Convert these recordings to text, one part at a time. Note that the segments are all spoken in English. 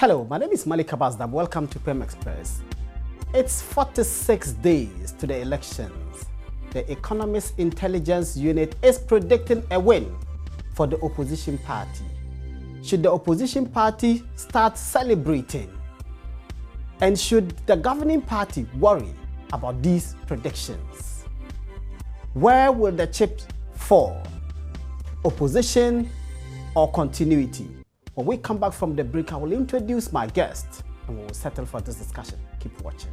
Hello, my name is Malik Abbasdab. Welcome to Prem Express. It's 46 days to the elections. The Economist Intelligence Unit is predicting a win for the opposition party. Should the opposition party start celebrating? And should the governing party worry about these predictions? Where will the chips fall? Opposition or continuity? When we come back from the break, I will introduce my guest and we will settle for this discussion. Keep watching.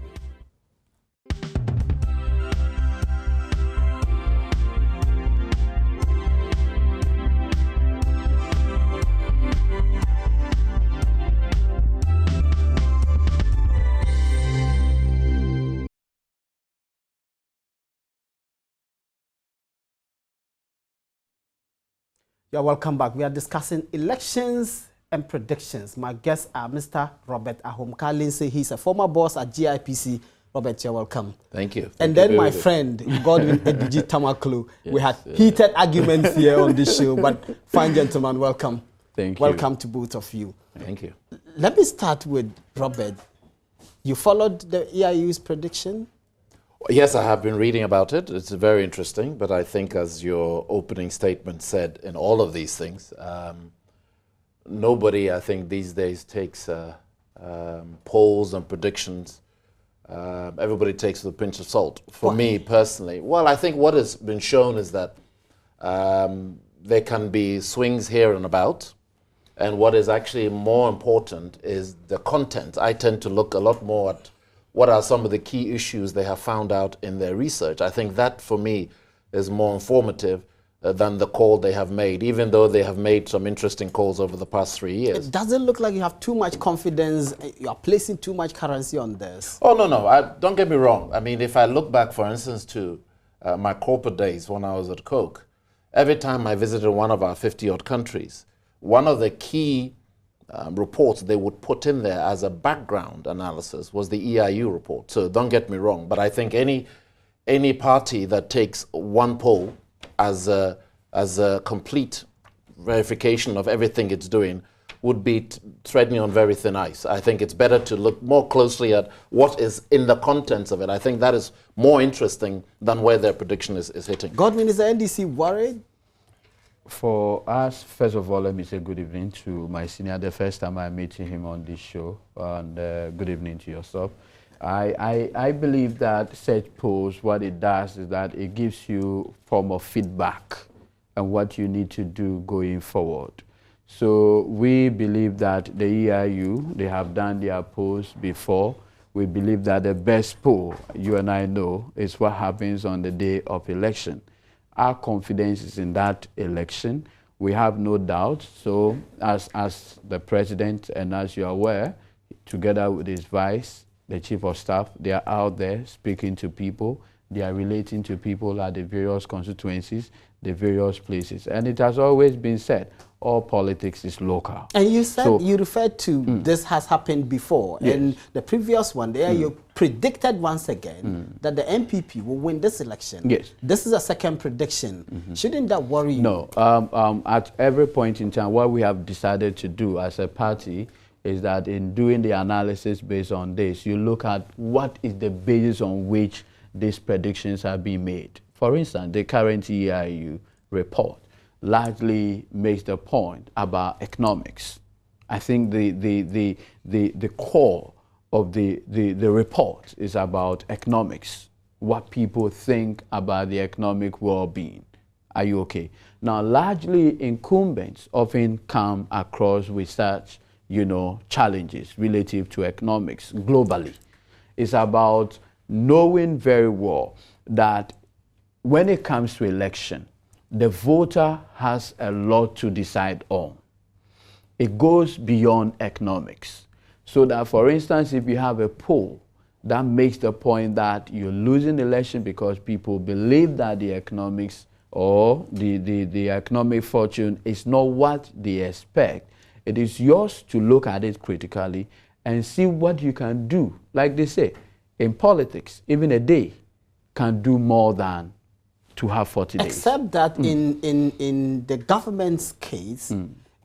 You're welcome back. We are discussing elections and predictions. My guests are Mr. Robert Ahomka Lindsay. He's a former boss at GIPC. Robert, you're welcome. Thank you. And then my friend, Godwin Ediji Tamaklu. Yes, we had heated arguments here on this show, but fine gentlemen, welcome. Thank you. Welcome to both of you. Thank you. Let me start with Robert. You followed the EIU's prediction? Yes, I have been reading about it. It's very interesting, but I think as your opening statement said, in all of these things, nobody, I think, these days takes polls and predictions. Everybody takes it with a pinch of salt. For me personally, well, I think what has been shown is that there can be swings here and about. And what is actually more important is the content. I tend to look a lot more at what are some of the key issues they have found out in their research. I think that, for me, is more informative than the call they have made, even though they have made some interesting calls over the past 3 years. It doesn't look like you have too much confidence. You are placing too much currency on this. Oh, no. Don't get me wrong. I mean, if I look back, for instance, to my corporate days when I was at Coke, every time I visited one of our 50-odd countries, one of the key reports they would put in there as a background analysis was the EIU report. So don't get me wrong, but I think any party that takes one poll as a complete verification of everything it's doing would be treading on very thin ice. I think it's better to look more closely at what is in the contents of it. I think that is more interesting than where their prediction is hitting. Godwin, is the NDC worried? For us, first of all, let me say good evening to my senior, the first time I'm meeting him on this show, and good evening to yourself. I believe that such polls, what it does is that it gives you form of feedback and what you need to do going forward. So we believe that the EIU, they have done their polls before. We believe that the best poll, you and I know, is what happens on the day of election. Our confidence is in that election. We have no doubt. So as the president, and as you're aware, together with his vice, the chief of staff, they are out there speaking to people. They are relating to people at the various constituencies, the various places. And it has always been said, all politics is local. And you said, you referred to this has happened before. Yes. And the previous one there, you predicted once again that the MPP will win this election. Yes. This is a second prediction. Shouldn't that worry you? No. At every point in time, what we have decided to do as a party is that in doing the analysis based on this, you look at what is the basis on which these predictions are being made. For instance, the current EIU report largely makes the point about economics. I think the core of the report is about economics, what people think about the economic well-being. Are you okay? Now, largely incumbents often come across with such, challenges relative to economics globally. It's about knowing very well that when it comes to election, the voter has a lot to decide on. It goes beyond economics. So that, for instance, if you have a poll that makes the point that you're losing the election because people believe that the economics or the economic fortune is not what they expect, it is yours to look at it critically and see what you can do. Like they say, in politics, even a day can do more than to have 40 days. Except that in the government's case,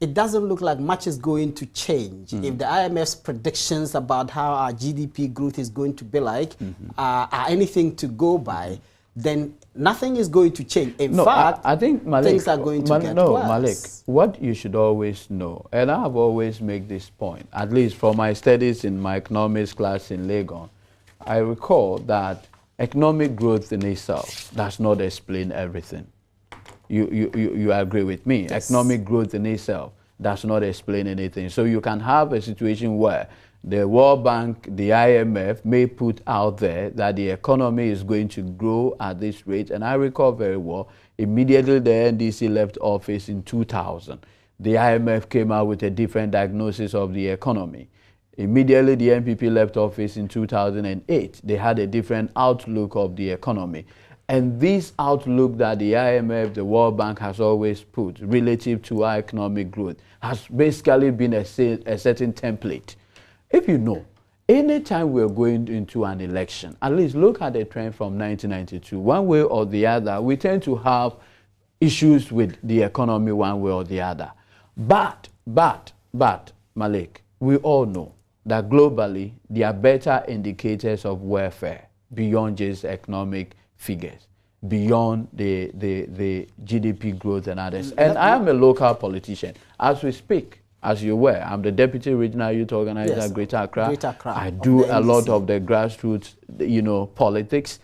it doesn't look like much is going to change. If the IMF's predictions about how our GDP growth is going to be like are anything to go by, then nothing is going to change. In fact, I think, Malik, things are going to get worse. Malik, what you should always know, and I have always made this point, at least from my studies in my economics class in Legon, I recall that economic growth in itself does not explain everything. You agree with me? Yes. Economic growth in itself does not explain anything. So you can have a situation where the World Bank, the IMF may put out there that the economy is going to grow at this rate. And I recall very well, immediately the NDC left office in 2000, the IMF came out with a different diagnosis of the economy. Immediately the NPP left office in 2008, they had a different outlook of the economy. And this outlook that the IMF, the World Bank has always put relative to our economic growth has basically been a certain template. If you know, anytime we're going into an election, at least look at the trend from 1992, one way or the other, we tend to have issues with the economy one way or the other. But, Malik, we all know that globally, there are better indicators of welfare beyond just economic figures, beyond the GDP growth and others. And I am a local politician. As we speak, as you were, I'm the deputy regional youth organizer at Greater Accra. I do a lot of the grassroots, politics.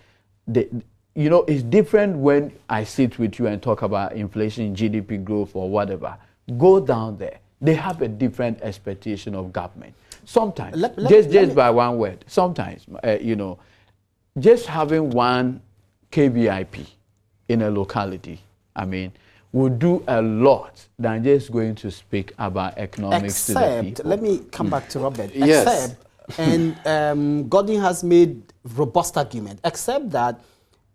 It's different when I sit with you and talk about inflation, GDP growth or whatever. Go down there. They have a different expectation of government. Sometimes, just by one word, sometimes, just having one KVIP in a locality, will do a lot than just going to speak about economics to the people. Let me come back to Robert. Yes. Except, and Gordon has made robust argument, except that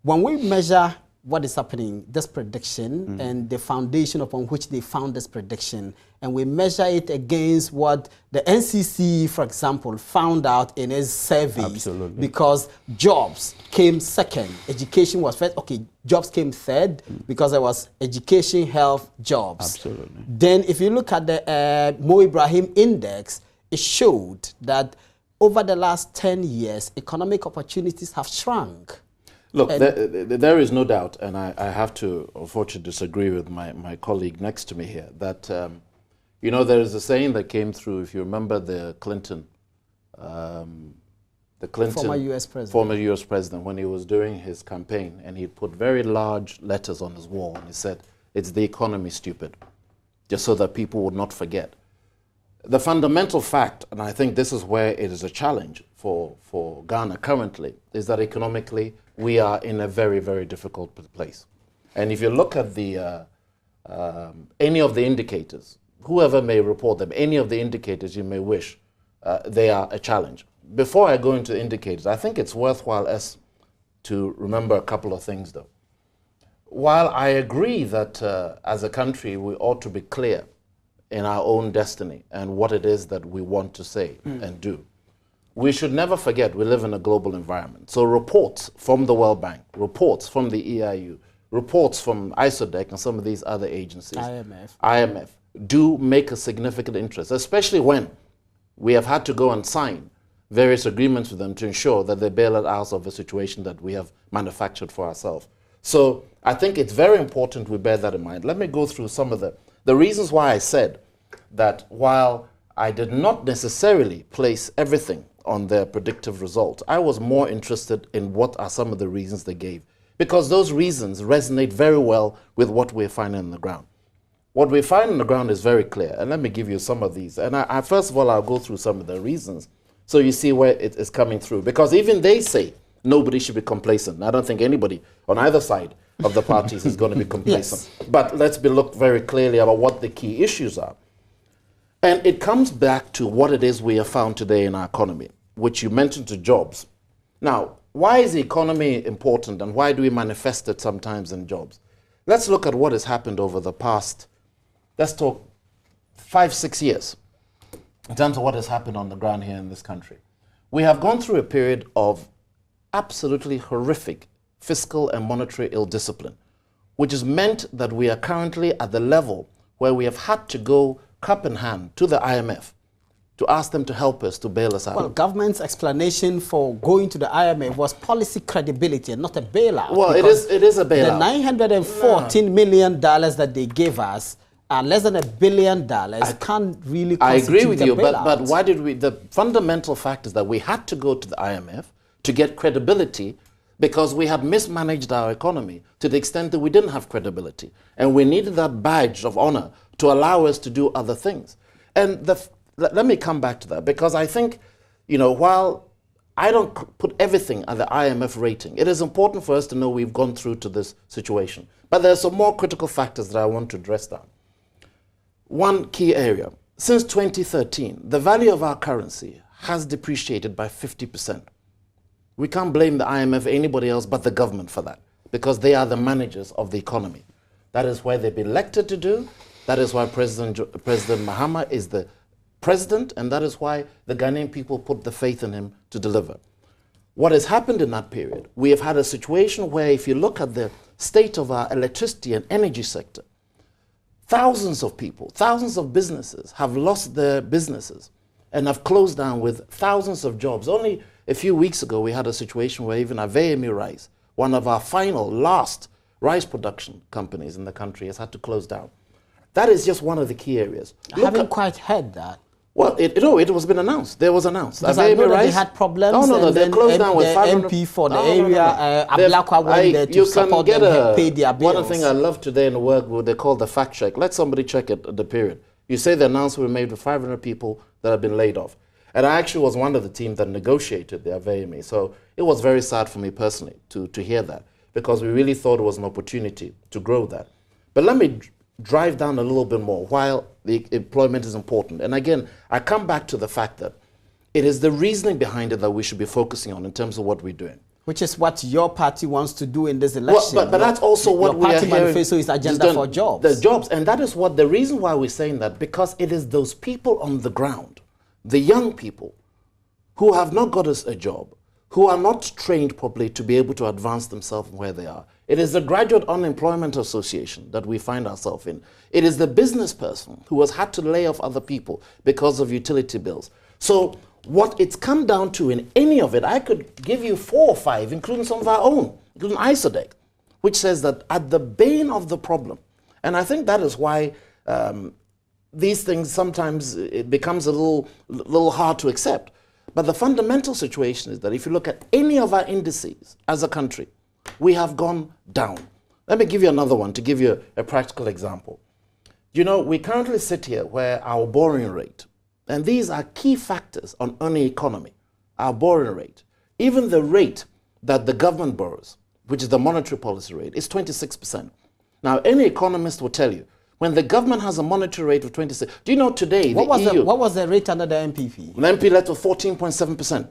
when we measure what is happening, this prediction and the foundation upon which they found this prediction, and we measure it against what the NCC, for example, found out in its surveys. Absolutely. Because jobs came second, education was first. Okay, jobs came third because there was education, health, jobs. Absolutely. Then if you look at the Mo Ibrahim Index, it showed that over the last 10 years, economic opportunities have shrunk. Look, there is no doubt, and I have to, unfortunately, disagree with my colleague next to me here, that, there is a saying that came through, if you remember the Clinton, Former U.S. president. Former U.S. president, when he was doing his campaign, and he put very large letters on his wall, and he said, "It's the economy, stupid," just so that people would not forget. The fundamental fact, and I think this is where it is a challenge for Ghana currently, is that economically we are in a very, very difficult place. And if you look at the any of the indicators, whoever may report them, any of the indicators you may wish, they are a challenge. Before I go into indicators, I think it's worthwhile us to remember a couple of things though. While I agree that as a country we ought to be clear in our own destiny and what it is that we want to say and do, we should never forget we live in a global environment. So reports from the World Bank, reports from the EIU, reports from ISODEC and some of these other agencies, IMF, do make a significant interest, especially when we have had to go and sign various agreements with them to ensure that they bail us out of a situation that we have manufactured for ourselves. So I think it's very important we bear that in mind. Let me go through some of the reasons why I said that while I did not necessarily place everything on their predictive result, I was more interested in what are some of the reasons they gave, because those reasons resonate very well with what we're finding on the ground. What we find on the ground is very clear, and let me give you some of these. And I first of all, I'll go through some of the reasons so you see where it is coming through, because even they say nobody should be complacent. I don't think anybody on either side of the parties is going to be complacent. Yes. But let's look very clearly about what the key issues are. And it comes back to what it is we have found today in our economy, which you mentioned to jobs. Now, why is the economy important and why do we manifest it sometimes in jobs? Let's look at what has happened over the past, let's talk 5-6 years in terms of what has happened on the ground here in this country. We have gone through a period of absolutely horrific fiscal and monetary ill discipline, which has meant that we are currently at the level where we have had to go cup in hand to the IMF to ask them to help us to bail us out. Well, government's explanation for going to the IMF was policy credibility and not a bailout. Well, it is a bailout. The $914 million that they gave us, less than $1 billion, can't really constitute I agree with you, bailout. but why did we? The fundamental fact is that we had to go to the IMF to get credibility because we had mismanaged our economy to the extent that we didn't have credibility. And we needed that badge of honor to allow us to do other things. And let me come back to that, because I think, while I don't put everything at the IMF rating, it is important for us to know we've gone through to this situation. But there are some more critical factors that I want to address down. One key area, since 2013, the value of our currency has depreciated by 50%. We can't blame the IMF or anybody else but the government for that, because they are the managers of the economy. That is why they've been elected to do. That is why President Mahama is the president, and that is why the Ghanaian people put the faith in him to deliver. What has happened in that period, we have had a situation where if you look at the state of our electricity and energy sector, thousands of people, thousands of businesses have lost their businesses and have closed down with thousands of jobs. Only a few weeks ago, we had a situation where even Avemi Rice, one of our last rice production companies in the country, has had to close down. That is just one of the key areas. I haven't quite heard that. Well, it was been announced. There was announced. Because I know that they had problems. No, they closed down with 500. MP for the area, Ablakwa went there to support them and pay their bills. One thing I love today in the work, what they call the fact check. Let somebody check it at the period. You say the announcement was made with 500 people that have been laid off. And I actually was one of the team that negotiated the AVME. So it was very sad for me personally to hear that, because we really thought it was an opportunity to grow that. But let me drive down a little bit more while the employment is important. And again, I come back to the fact that it is the reasoning behind it that we should be focusing on in terms of what we're doing. Which is what your party wants to do in this election. Well, but that's also what we are hearing. Your party manifesto is agenda for jobs. The jobs, and that is what the reason why we're saying that, because it is those people on the ground, the young people who have not got us a job, who are not trained properly to be able to advance themselves from where they are. It is the Graduate Unemployment Association that we find ourselves in. It is the business person who has had to lay off other people because of utility bills. So what it's come down to in any of it, I could give you 4 or 5, including some of our own, including ISODEC, which says that at the bane of the problem, and I think that is why these things sometimes it becomes a little hard to accept. But the fundamental situation is that if you look at any of our indices as a country, we have gone down. Let me give you another one to give you a practical example. We currently sit here where our borrowing rate, and these are key factors on any economy, our borrowing rate, even the rate that the government borrows, which is the monetary policy rate, is 26%. Now, any economist will tell you, when the government has a monetary rate of 26, do you know today what was the rate under the MPP? The MPP rate was 14.7%.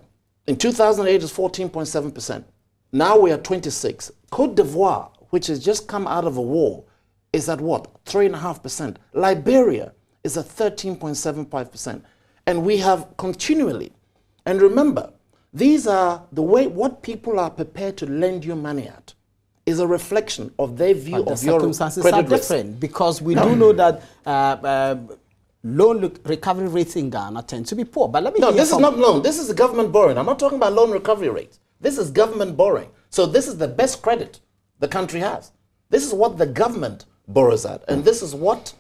In 2008, it was 14.7%. Now we are 26. Cote d'Ivoire, which has just come out of a war, is at what? 3.5%. Liberia is at 13.75%. And we have continually, and remember, these are the way what people are prepared to lend you money at is a reflection of their view of your credit risk. The circumstances are different, because we do know that loan recovery rates in Ghana tend to be poor. But let me this is not loan. This is the government borrowing. I'm not talking about loan recovery rates. This is government borrowing. So this is the best credit the country has. This is what the government borrows at, and this is what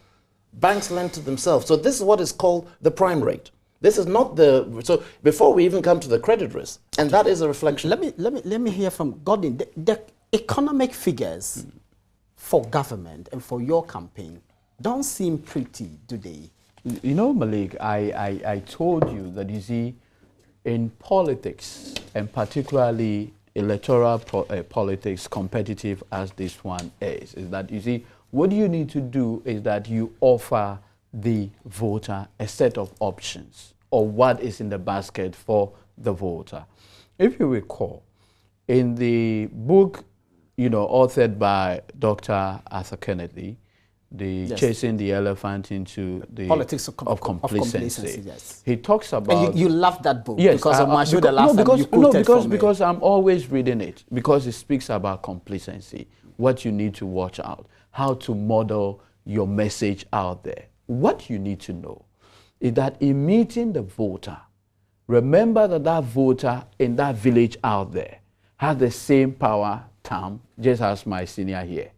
banks lend to themselves. So this is what is called the prime rate. This is not so before we even come to the credit risk, and that is a reflection. Let me hear from Gordon. The economic figures for government and for your campaign don't seem pretty, do they? Malik, I told you that, you see, in politics, and particularly electoral politics, competitive as this one is that, you see, what you need to do is that you offer the voter a set of options, or what is in the basket for the voter. If you recall, in the book, authored by Dr. Arthur Kennedy, Chasing the Elephant into the Politics of Complacency. Yes. He talks about... And you love that book, yes, because of Mashu the last time you quoted from it. Because I'm always reading it, because it speaks about complacency, what you need to watch out, how to model your message out there, what you need to know is that in meeting the voter, remember that that voter in that village out there has the same power term just as my senior here.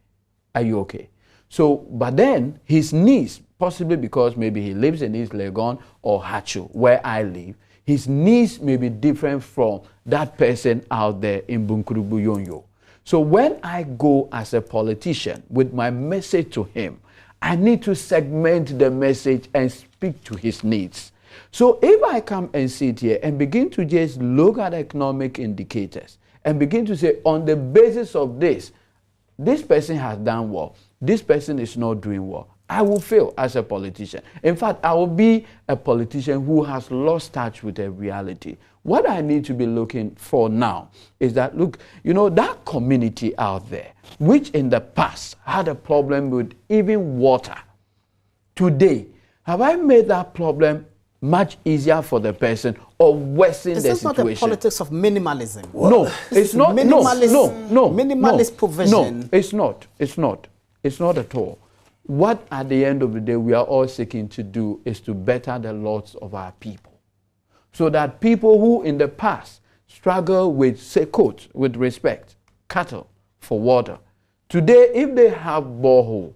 Are you okay? So, but then his needs, possibly because maybe he lives in East Legon or Hacho, where I live, his needs may be different from that person out there in Bunkurubu Yonyo. So when I go as a politician with my message to him, I need to segment the message and speak to his needs. So if I come and sit here and begin to just look at economic indicators and begin to say, on the basis of this, this person has done well, this person is not doing well, I will fail as a politician. In fact, I will be a politician who has lost touch with the reality. What I need to be looking for now is that, look, you know, that community out there, which in the past had a problem with even water, today, have I made that problem much easier for the person or worsen the situation? Is this not a politics of minimalism? No, it's not. Minimalist provision. No, it's not. It's not. It's not at all. What at the end of the day we are all seeking to do is to better the lots of our people. So that people who in the past struggle with, say, quote, with respect, cattle for water, today if they have borehole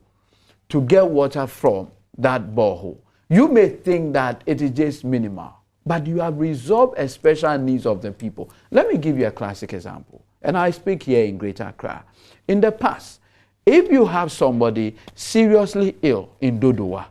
to get water from that borehole, you may think that it is just minimal, but you have resolved a special needs of the people. Let me give you a classic example, and I speak here in Greater Accra. In the past, if you have somebody seriously ill in Dodowa,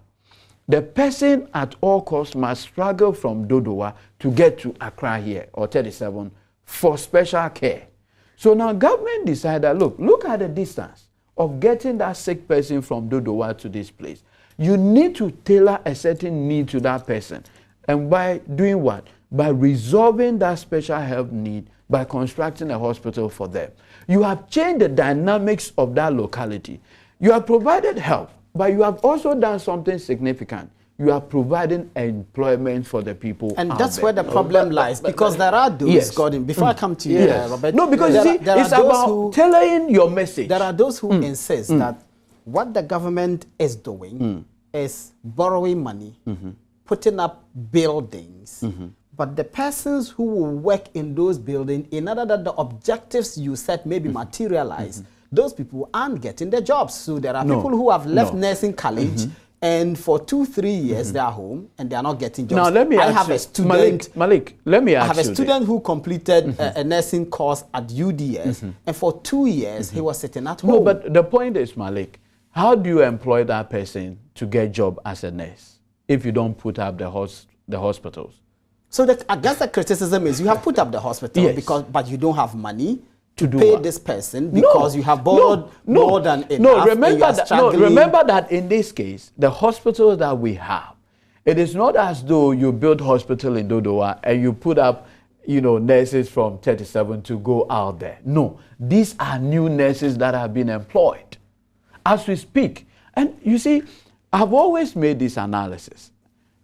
the person at all costs must struggle from Dodowa to get to Accra here, or 37, for special care. So now government decided, look at the distance of getting that sick person from Dodowa to this place. You need to tailor a certain need to that person. And by doing what? By resolving that special health need, by constructing a hospital for them. You have changed the dynamics of that locality. You have provided help, but you have also done something significant. You are providing employment for the people. And that's where the problem lies, because there are those, yes. Gordon, before I come to you, Robert. No, because you see, it's about tailoring your message. There are those who insist that what the government is doing is borrowing money, putting up buildings, but the persons who will work in those buildings, in order that the objectives you set may be materialized, those people aren't getting their jobs. So there are people who have left nursing college, and for 2-3 years they are home and they are not getting jobs. Now let me I ask have you, a student. Malik, let me ask you. I have a student who completed a nursing course at UDS, and for 2 years he was sitting at home. No, but the point is, Malik, how do you employ that person to get job as a nurse if you don't put up the hospitals? So I guess the criticism is you have put up the hospital, but you don't have money to pay this person because you have borrowed more than enough. Remember that in this case, the hospitals that we have, it is not as though you build hospital in Dodowa and you put up, nurses from 37 to go out there. No, these are new nurses that have been employed as we speak. And you see, I've always made this analysis.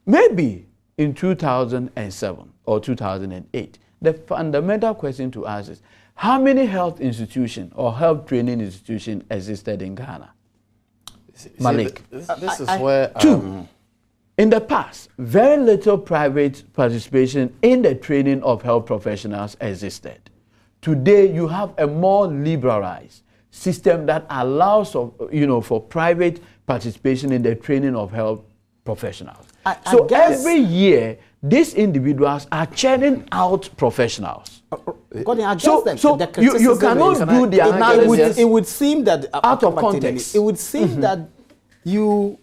Maybe in 2007 or 2008, the fundamental question to ask is, how many health institutions or health training institutions existed in Ghana? Malik. This is where... Two, in the past, very little private participation in the training of health professionals existed. Today, you have a more liberalized system that allows for private participation in the training of health professionals. So every year, these individuals are churning out professionals. So you cannot do the analysis. It would seem that out of context. It would seem that you,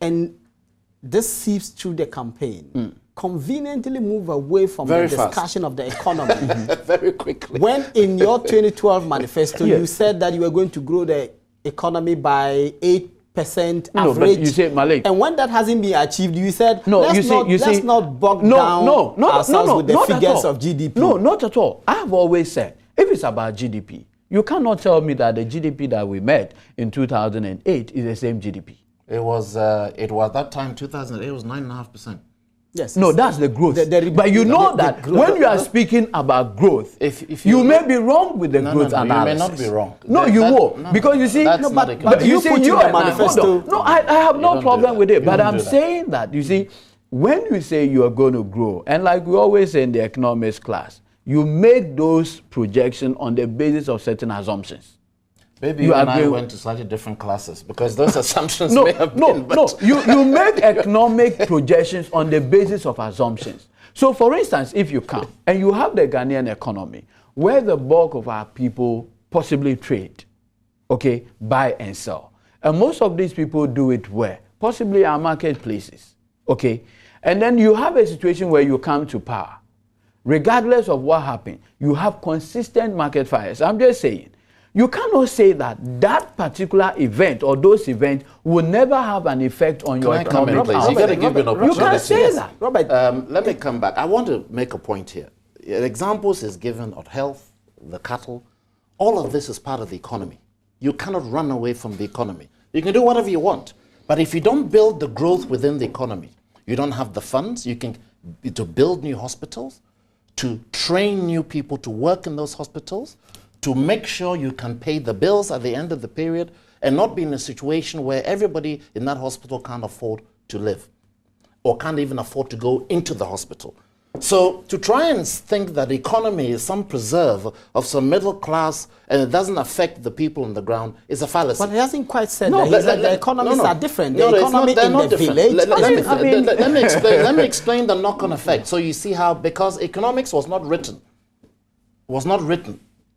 and this seeps through the campaign, conveniently move away from the discussion of the economy very quickly. When in your 2012 manifesto you said that you were going to grow the economy by 8% average. But you say, Malik, and when that hasn't been achieved, you said, let's not bog down ourselves with the figures of GDP. No, not at all. I have always said, if it's about GDP, you cannot tell me that the GDP that we met in 2008 is the same GDP. It was that time, 2008, it was 9.5%. Yes. No, that's the growth. But you know that when you are speaking about growth, if you may be wrong with the growth analysis. You may not be wrong. No, you will. Because you see, but you say you are manifesto. No, I have no problem with it. But I'm saying that, you see, when you say you are going to grow, and like we always say in the economics class, you make those projections on the basis of certain assumptions. Maybe you and I went to slightly different classes because those assumptions may have been. No, you make economic projections on the basis of assumptions. So, for instance, if you come and you have the Ghanaian economy, where the bulk of our people possibly trade, okay, buy and sell. And most of these people do it where? Possibly our marketplaces, okay? And then you have a situation where you come to power. Regardless of what happened, you have consistent market fires. I'm just saying, you cannot say that that particular event or those events will never have an effect on your economy. You got to give me an opportunity. You can't say that. Robert, let me come back. I want to make a point here. Examples is given of health, the cattle. All of this is part of the economy. You cannot run away from the economy. You can do whatever you want. But if you don't build the growth within the economy, you don't have the funds to build new hospitals, to train new people to work in those hospitals, to make sure you can pay the bills at the end of the period and not be in a situation where everybody in that hospital can't afford to live or can't even afford to go into the hospital. So to try and think that the economy is some preserve of some middle class and it doesn't affect the people on the ground is a fallacy. But he hasn't quite said that. He said the economies are different. The economy in the village. Let me explain the knock-on effect. So you see how, because economics was not written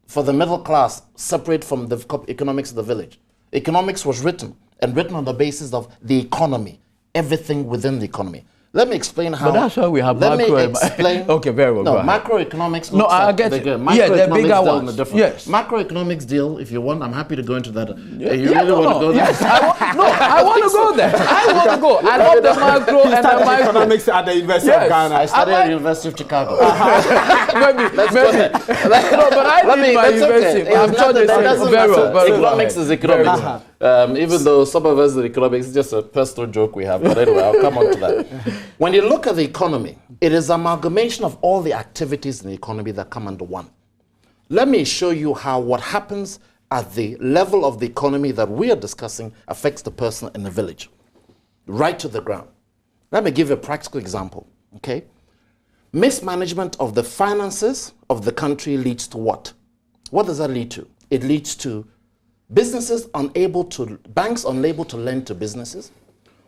for the middle class separate from the economics of the village. Economics was written on the basis of the economy, everything within the economy. Let me explain how. But that's why we have let macro. me explain. Okay, very well. No, macroeconomics. No, I get it. Yeah, the bigger ones. Yes. Macroeconomics deal. If you want, I'm happy to go into that. You really want to go there? Yes, I want to go there. I want to go. I love the macro and the micro. Economics at the University of Ghana. I studied at the University of Chicago. Maybe. No, but I did my university. I'm sure they say very well. Economics is economics. Even though some of us in economics is just a personal joke we have. But anyway, I'll come on to that. When you look at the economy, it is amalgamation of all the activities in the economy that come under one. Let me show you how what happens at the level of the economy that we are discussing affects the person in the village, right to the ground. Let me give you a practical example, okay? Mismanagement of the finances of the country leads to what? What does that lead to? It leads to banks unable to lend to businesses.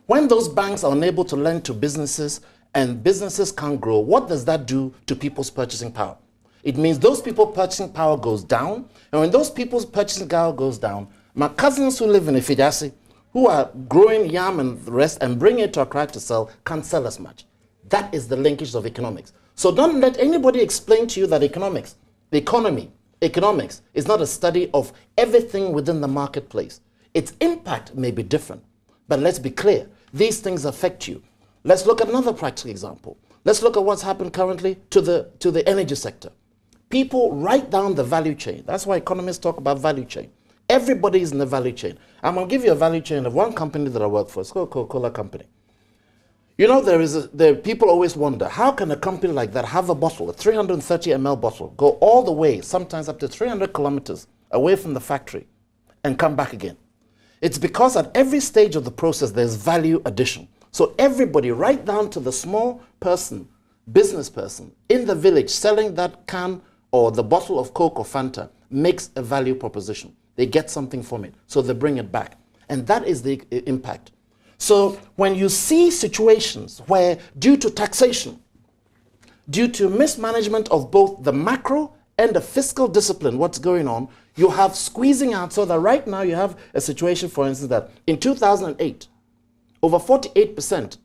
When those banks are unable to lend to businesses and businesses can't grow, what does that do to people's purchasing power? It means those people's purchasing power goes down. And when those people's purchasing power goes down, my cousins who live in Ifidasi, who are growing yam and the rest and bring it to Accra to sell, can't sell as much. That is the linkage of economics. So don't let anybody explain to you that economics is not a study of everything within the marketplace. Its impact may be different, but let's be clear. These things affect you. Let's look at another practical example. Let's look at what's happened currently to the energy sector. People right down the value chain. That's why economists talk about value chain. Everybody is in the value chain. I'm going to give you a value chain of one company that I work for. It's called Coca-Cola Company. You know, people always wonder, how can a company like that have a bottle, a 330 ml bottle, go all the way, sometimes up to 300 kilometers away from the factory and come back again? It's because at every stage of the process, there's value addition. So everybody, right down to the small person, business person in the village selling that can or the bottle of Coke or Fanta makes a value proposition. They get something from it, so they bring it back. And that is the impact. So when you see situations where due to taxation, due to mismanagement of both the macro and the fiscal discipline, what's going on, you have squeezing out, so that right now you have a situation, for instance, that in 2008, over 48%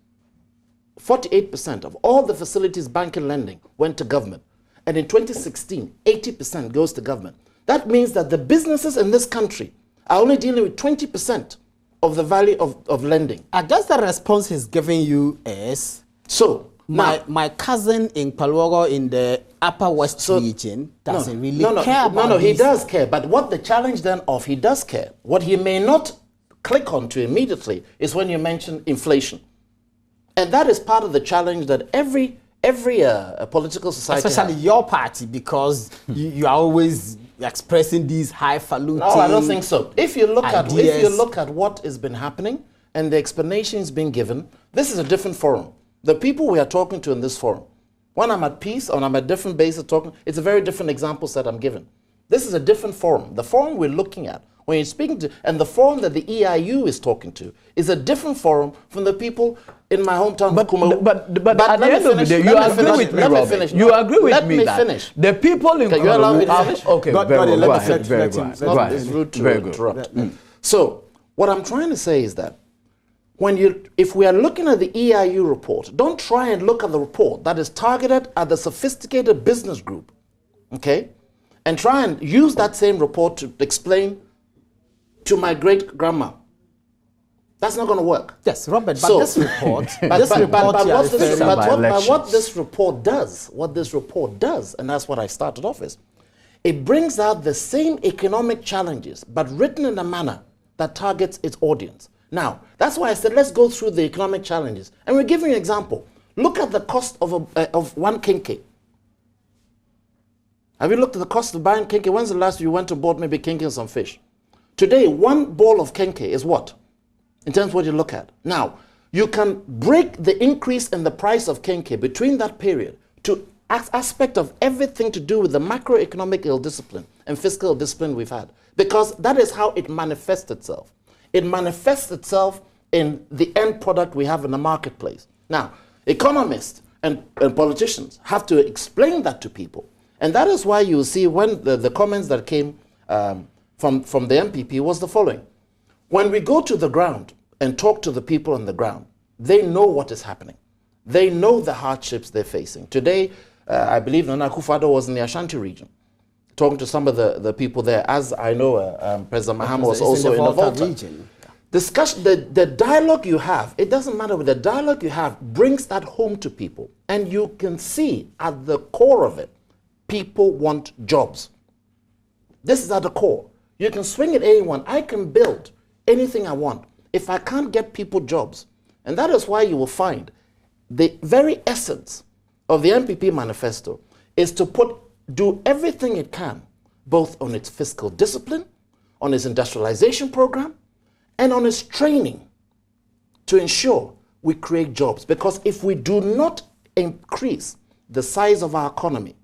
of all the facilities, bank and lending, went to government. And in 2016, 80% goes to government. That means that the businesses in this country are only dealing with 20% of the value of lending. I guess the response he's giving you is, so my cousin in Palwogo in the Upper West region doesn't really care about No, he does care. But what the challenge then of he does care, what he may not click onto immediately is when you mention inflation. And that is part of the challenge that every political society especially has. your party, because you are always expressing these highfalutin. No, I don't think so. If you look ideas. at what has been happening and the explanations being given, this is a different forum. The people we are talking to in this forum, when I'm at peace or I'm at different bases talking, it's a very different example set I'm giving. This is a different forum. The forum we're looking at, when you're speaking to, and the forum that the EIU is talking to, is a different forum from the people in my hometown. But at the end of the day, you agree with me, Robert. You agree with me that finish. The people in Can you allow me to finish? Okay, very well. Go ahead. Very well. It's rude to interrupt. So what I'm trying to say is that if we are looking at the EIU report, don't try and look at the report that is targeted at the sophisticated business group, okay? And try and use that same report to explain to my great-grandma. That's not going to work. Yes, Robert, but this report, what this report does, and that's what I started off with, it brings out the same economic challenges, but written in a manner that targets its audience. Now, that's why I said, let's go through the economic challenges. And we're giving you an example. Look at the cost of one kinky. Have you looked at the cost of buying kinky? When's the last you went and bought maybe kinky and some fish? Today, one bowl of kinky is what? In terms of what you look at. Now, you can break the increase in the price of kinky between that period to aspect of everything to do with the macroeconomic ill-discipline and fiscal discipline we've had. Because that is how it manifests itself. It manifests itself in the end product we have in the marketplace. Now, economists and politicians have to explain that to people. And that is why you will see when the comments that came from the MPP was the following. When we go to the ground and talk to the people on the ground, they know what is happening. They know the hardships they're facing. Today, I believe Akuffo was in the Ashanti region, talking to some of the people there, as I know President Mahama was also in the Volta region. Discussion, the dialogue you have, it doesn't matter what the dialogue you have brings that home to people. And you can see at the core of it, people want jobs. This is at the core. You can swing at anyone. I can build anything I want if I can't get people jobs. And that is why you will find the very essence of the MPP manifesto is to do everything it can, both on its fiscal discipline, on its industrialization program, and on its training to ensure we create jobs. Because if we do not increase the size of our economy,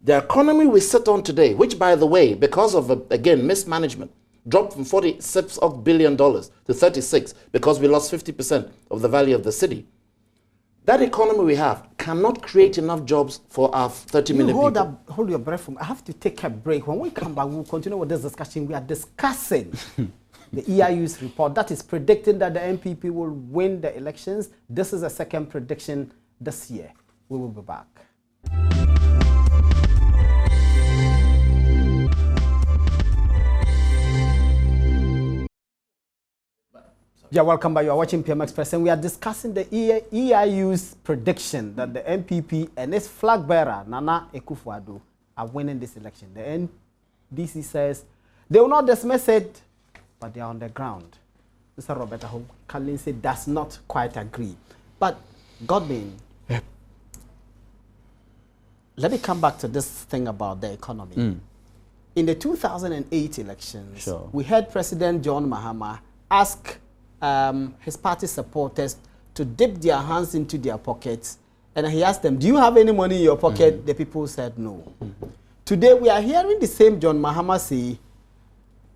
the economy we sit on today, which by the way, because of, again, mismanagement, dropped from $46 billion to 36 because we lost 50% of the value of the city. That economy we have cannot create enough jobs for our 30 million people. Hold your breath. I have to take a break. When we come back, we'll continue with this discussion. We are discussing the EIU's report that is predicting that the MPP will win the elections. This is a second prediction this year. We will be back. Yeah, welcome back. You are watching PM Express, and we are discussing the EIU's prediction that the MPP and its flag bearer, Nana Akuffo, are winning this election. The NDC says they will not dismiss it, but they are on the ground. Mr. Roberta Kalinse does not quite agree. But, Godwin, let me come back to this thing about the economy. In the 2008 elections, we heard President John Mahama ask his party supporters to dip their hands into their pockets, and he asked them, do you have any money in your pocket? The people said no. Today we are hearing the same John Mahama say,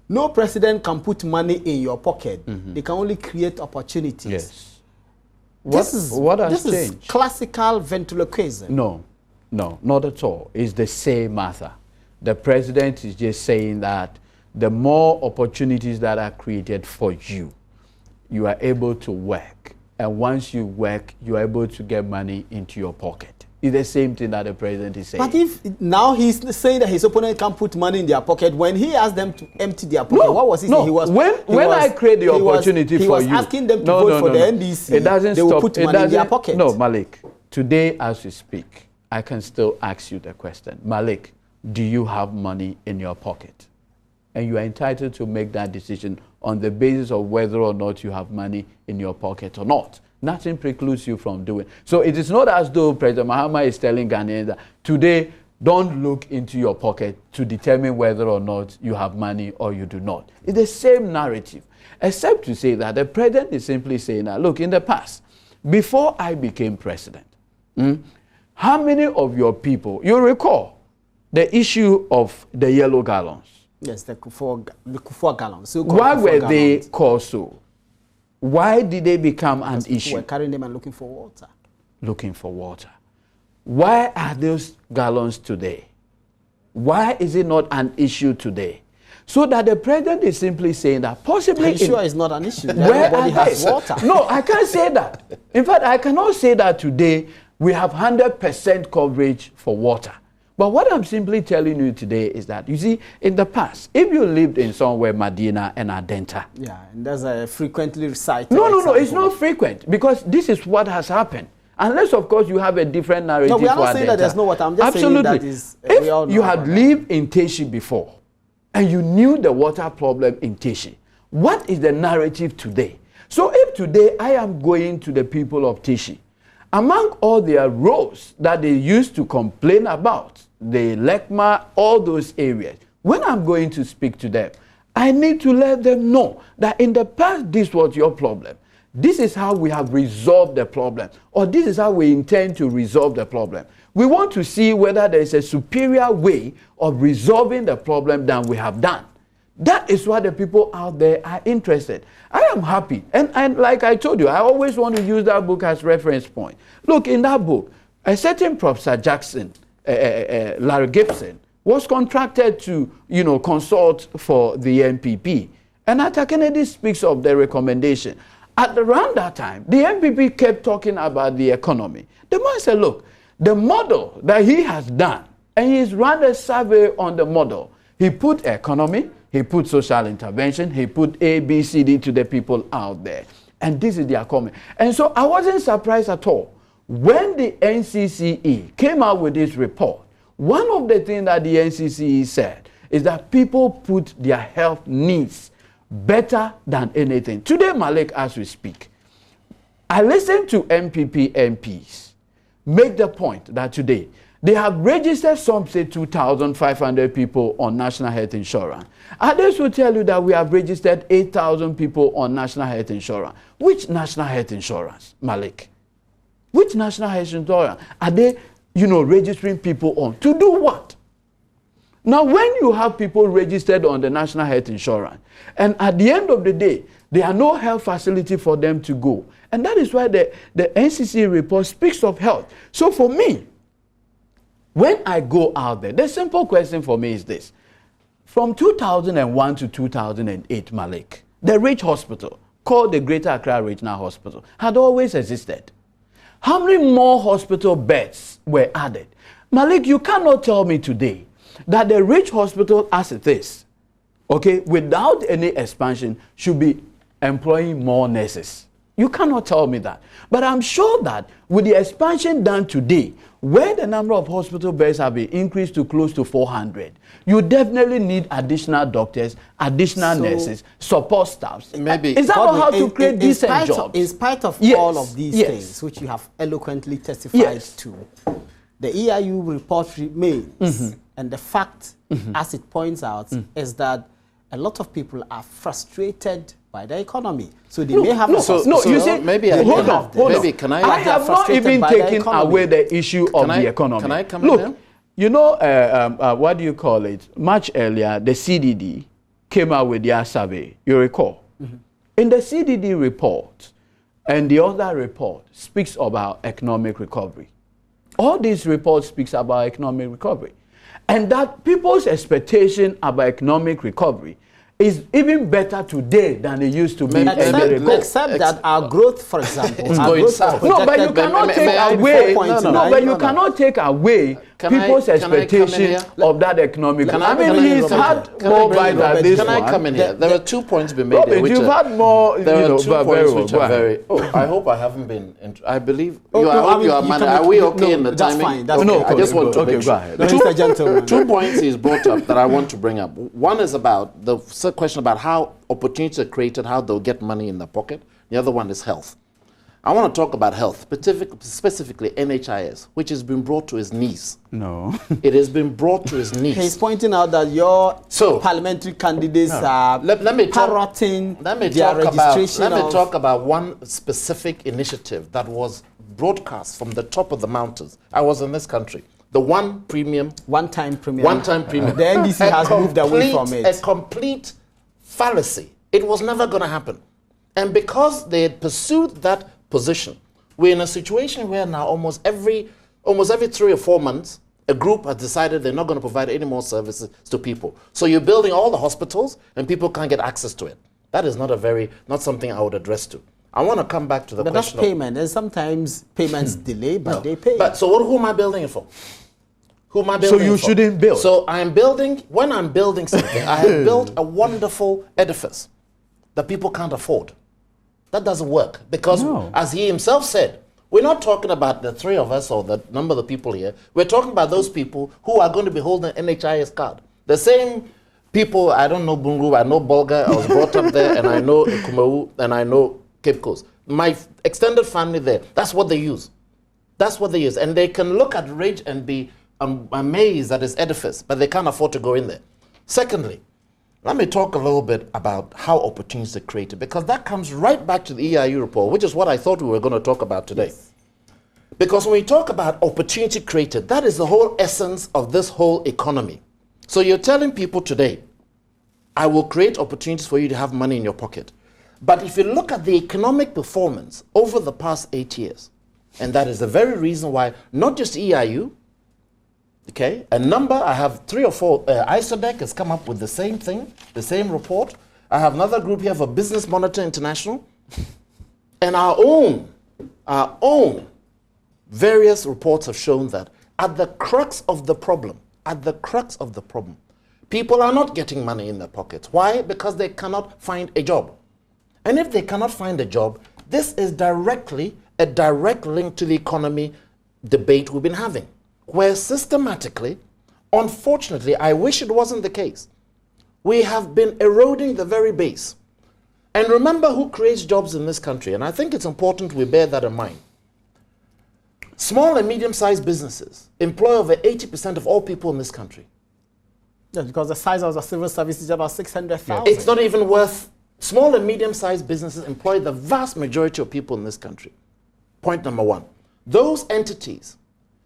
no president can put money in your pocket. They can only create opportunities. Yes. This is classical ventriloquism. No, not at all. It's the same matter. The president is just saying that the more opportunities that are created for you, you are able to work. And once you work, you are able to get money into your pocket. It's the same thing that the president is saying. But if now he's saying that his opponent can't put money in their pocket, when he asked them to empty their pocket, what was he saying? When I create the opportunity for you, he was asking them to vote for the NDC. It doesn't they will put money in their pocket. No, Malik, today as we speak, I can still ask you the question. Malik, do you have money in your pocket? And you are entitled to make that decision on the basis of whether or not you have money in your pocket or not. Nothing precludes you from doing. So it is not as though President Mahama is telling Ghanaians that today, don't look into your pocket to determine whether or not you have money or you do not. It's the same narrative, except to say that the president is simply saying that, look, in the past, before I became president, how many of your people, you recall the issue of the yellow gallons? Yes, the Akuffo gallons. So why were they called so? Why did they become an issue? We're carrying them and looking for water. Looking for water. Why are those gallons today? Why is it not an issue today? So that the president is simply saying that possibly... Are you sure it's not an issue? Where everybody has water. No, I can't say that. In fact, I cannot say that today we have 100% coverage for water. But what I'm simply telling you today is that, you see, in the past, if you lived in somewhere Medina and Adenta... Yeah, and there's a frequently recited No, it's not frequent, because this is what has happened. Unless, of course, you have a different narrative. No, we are not saying that there's no water. I'm just saying that is... If you had lived in Teshi before, and you knew the water problem in Teshi, what is the narrative today? So if today I am going to the people of Teshi, among all their roads that they used to complain about, the Lekma, all those areas, when I'm going to speak to them, I need to let them know that in the past, this was your problem. This is how we have resolved the problem, or this is how we intend to resolve the problem. We want to see whether there is a superior way of resolving the problem than we have done. That is why the people out there are interested. I am happy. And like I told you, I always want to use that book as reference point. Look, in that book, a certain Professor Jackson, Larry Gibson, was contracted to, consult for the NPP. And Arthur Kennedy speaks of the recommendation. Around that time, the NPP kept talking about the economy. The man said, look, the model that he has done, and he's run a survey on the model. He put economy, he put social intervention, he put A, B, C, D to the people out there. And this is their comment. And so I wasn't surprised at all. When the NCCE came out with this report, one of the things that the NCCE said is that people put their health needs better than anything. Today, Malik, as we speak, I listen to MPP MPs make the point that today they have registered some say 2,500 people on national health insurance. Others will tell you that we have registered 8,000 people on national health insurance. Which national health insurance, Malik? Which national health insurance are they, registering people on? To do what? Now, when you have people registered on the national health insurance, and at the end of the day, there are no health facility for them to go. And that is why the NCC report speaks of health. So for me, when I go out there, the simple question for me is this. From 2001 to 2008, Malik, the Rich Hospital, called the Greater Accra Regional Hospital, had always existed. How many more hospital beds were added? Malik, you cannot tell me today that the Rich Hospital as it is, okay, without any expansion, should be employing more nurses. You cannot tell me that. But I'm sure that with the expansion done today, where the number of hospital beds have been increased to close to 400, you definitely need additional doctors, additional nurses, support staffs. Maybe is that not how to create decent jobs? In spite of all of these things, which you have eloquently testified to, the EIU report remains. And the fact, as it points out, is that a lot of people are frustrated by the economy. So they may have... you see, maybe hold on. Maybe can I have not even taken away the issue of the economy. Can I come in here? You know, what do you call it? Much earlier, the CDD came out with their survey, you recall. In the CDD report, and the other report speaks about economic recovery. All these reports speaks about economic recovery. And that people's expectation about economic recovery is even better today than it used to be. Except that our growth, for example, is going south. No, but you cannot take away. But you cannot take away people's expectation of that economic. I mean, he's had more bites than this one. Can I come in here? There are 2 points being made here. You've had more. There are 2 points which are very. I hope I haven't been. I believe you are. Are we okay in the timing? That's fine. I just want to make sure. Mr. Gentleman. 2 points he's brought up that I want to bring up. One is about the question about how opportunities are created, how they'll get money in their pocket. The other one is health. I want to talk about health, specifically NHIS, which has been brought to its knees. No. It has been brought to its knees. He's pointing out that your parliamentary candidates are parroting their registration. Let me talk about one specific initiative that was broadcast from the top of the mountains. I was in this country. The one-time premium. One-time premium. The NDC has moved away from it. A complete fallacy. It was never going to happen. And because they had pursued that position, we're in a situation where now almost every 3 or 4 months, a group has decided they're not going to provide any more services to people. So you're building all the hospitals and people can't get access to it. That is not something I would address to. I want to come back to the question. But that's payment. And sometimes payments delay, but they pay. But so who am I building it for? Who am I building it for? So you shouldn't build. So when I'm building something, I have built a wonderful edifice that people can't afford. That doesn't work because, as he himself said, we're not talking about the 3 of us or the number of the people here. We're talking about those people who are going to be holding an NHIS card. The same people, I don't know Bungu, I know Bolga, I was brought up there, and I know Kumawu, and I know Cape Coast. My extended family there, that's what they use. That's what they use. And they can look at Ridge and be amazed at its edifice, but they can't afford to go in there. Secondly, let me talk a little bit about how opportunities are created, because that comes right back to the EIU report, which is what I thought we were going to talk about today. Yes. Because when we talk about opportunity created, that is the whole essence of this whole economy. So you're telling people today, I will create opportunities for you to have money in your pocket. But if you look at the economic performance over the past 8 years, and that is the very reason why not just EIU, okay, I have 3 or 4, ISODEC has come up with the same thing, the same report. I have another group here for Business Monitor International. And our own various reports have shown that at the crux of the problem, people are not getting money in their pockets. Why? Because they cannot find a job. And if they cannot find a job, this is a direct link to the economy debate we've been having, where systematically, unfortunately, I wish it wasn't the case, we have been eroding the very base. And remember who creates jobs in this country, and I think it's important we bear that in mind. Small and medium-sized businesses employ over 80% of all people in this country. Yeah, because the size of the civil service is about 600,000. It's not even worth. Small and medium-sized businesses employ the vast majority of people in this country. Point number 1. Those entities